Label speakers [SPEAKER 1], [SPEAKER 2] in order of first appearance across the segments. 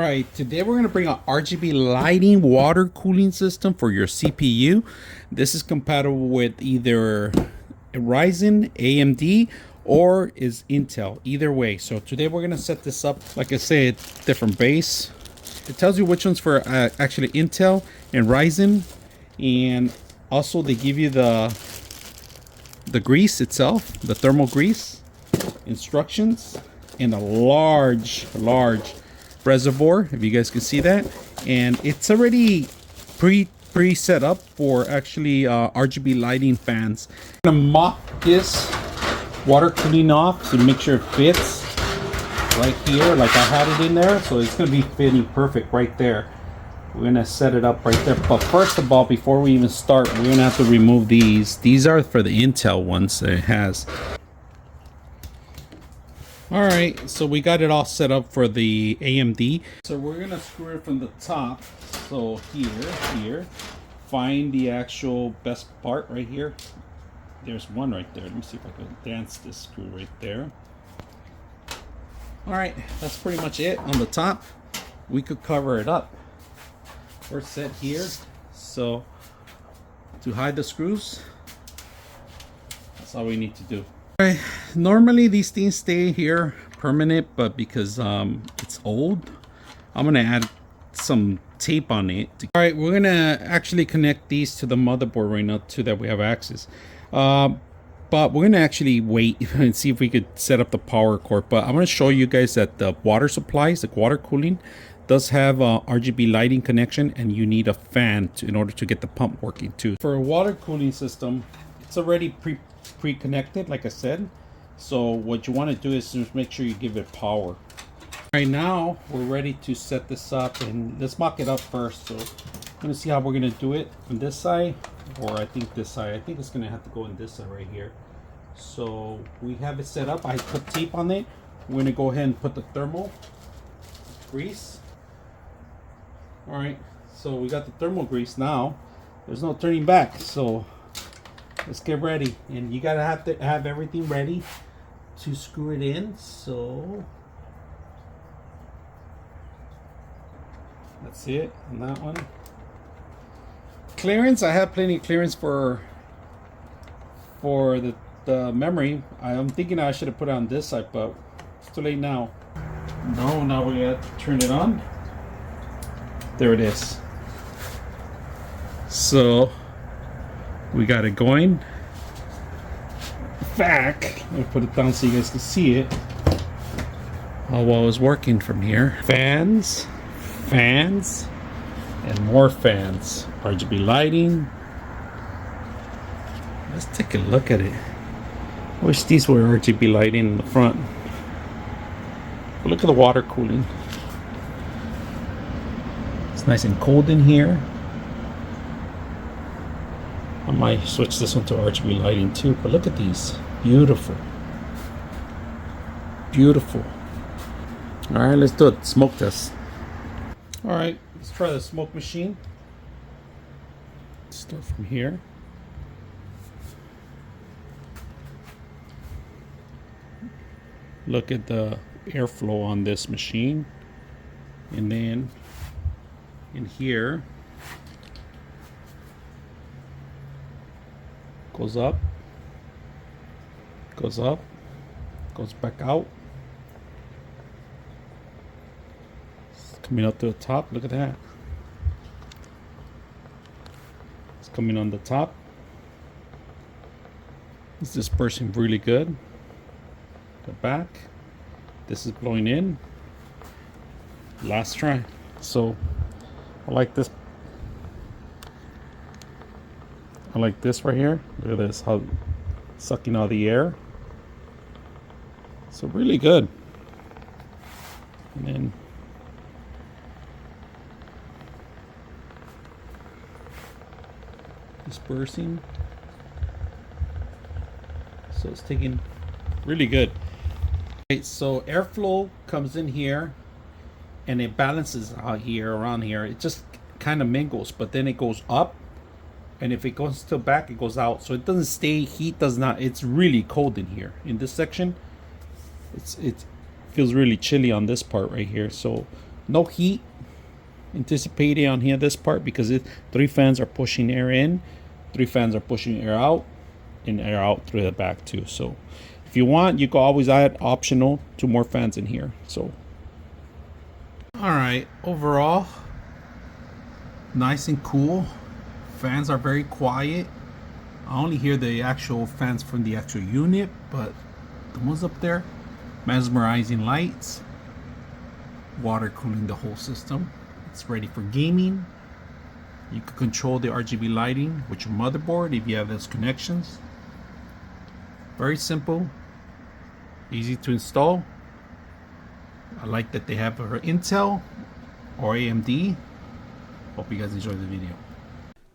[SPEAKER 1] Alright, today we're going to bring an RGB lighting water cooling system for your CPU. This is compatible with either Ryzen, AMD, or is Intel, either way. So today we're going to set this up, like I said, different base. It tells you which one's for actually Intel and Ryzen, and also they give you the grease itself, the thermal grease, instructions, and a large reservoir, if you guys can see that, and it's already pre set up for actually RGB lighting fans. I'm gonna mop this water cooling off to make sure it fits right here like I had it in there, so it's gonna be fitting perfect right there. We're gonna set it up right there, but first of all, before we even start, we're gonna have to remove these are for the Intel ones that it has. Alright, so we got it all set up for the AMD. So we're going to screw it from the top. So here, find the actual best part right here. There's one right there. Let me see if I can dance this screw right there. Alright, that's pretty much it on the top. We could cover it up. We're set here. So to hide the screws, that's all we need to do. Right. Normally these things stay here permanent, but because it's old, I'm gonna add some tape on it. All right, we're gonna actually connect these to the motherboard right now so that we have access. But we're gonna actually wait and see if we could set up the power cord. But I'm gonna show you guys that the water supplies, the water cooling, does have a RGB lighting connection, and you need a fan in order to get the pump working too. For a water cooling system, it's already pre-connected, like I said. So what you want to do is just make sure you give it power. Right now we're ready to set this up, and let's mock it up first. So I'm going to see how we're going to do it on this side, or I think this side. I think it's going to have to go on this side right here. So we have it set up. I put tape on it. We're going to go ahead and put the thermal grease. All right, so we got the thermal grease now. There's no turning back, so let's get ready. And you gotta have everything ready to screw it in. So that's it on that one. Clearance, I have plenty of clearance for the memory. I'm thinking I should have put it on this side, but it's too late now. No, now we have to turn it on. There it is. So we got it going. In fact, let me put it down so you guys can see it. How well it's working from here. Fans, and more fans. RGB lighting. Let's take a look at it. I wish these were RGB lighting in the front. But look at the water cooling. It's nice and cold in here. I might switch this one to RGB lighting too, but look at these. Beautiful. Beautiful. Alright, let's do it. Smoke test. Alright, let's try the smoke machine. Start from here. Look at the airflow on this machine. And then in here, goes up, goes back out. It's coming up to the top. Look at that. It's coming on the top. It's dispersing really good. The back. This is blowing in. Last try. So I like this. I like this right here. Look at this, how it's sucking all the air. So really good. And then dispersing. So it's taking really good. Okay, so airflow comes in here and it balances out here, around here. It just kind of mingles, but then it goes up. And if it goes to back, it goes out. So it doesn't stay, heat does not. It's really cold in here. In this section, it feels really chilly on this part right here. So No heat anticipated on here, this part, because 3 fans are pushing air in, 3 fans are pushing air out, and air out through the back too. So if you want, you can always add optional 2 more fans in here. So all right, overall nice and cool. Fans are very quiet. I only hear the actual fans from the actual unit, but the ones up there, mesmerizing lights, water cooling the whole system. It's ready for gaming. You can control the RGB lighting with your motherboard if you have those connections. Very simple, easy to install. I like that they have Intel or AMD. Hope you guys enjoyed the video.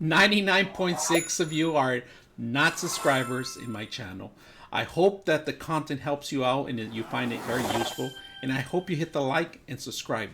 [SPEAKER 1] 99.6 of you are not subscribers in my channel. I hope that the content helps you out and that you find it very useful. And I hope you hit the like and subscribe.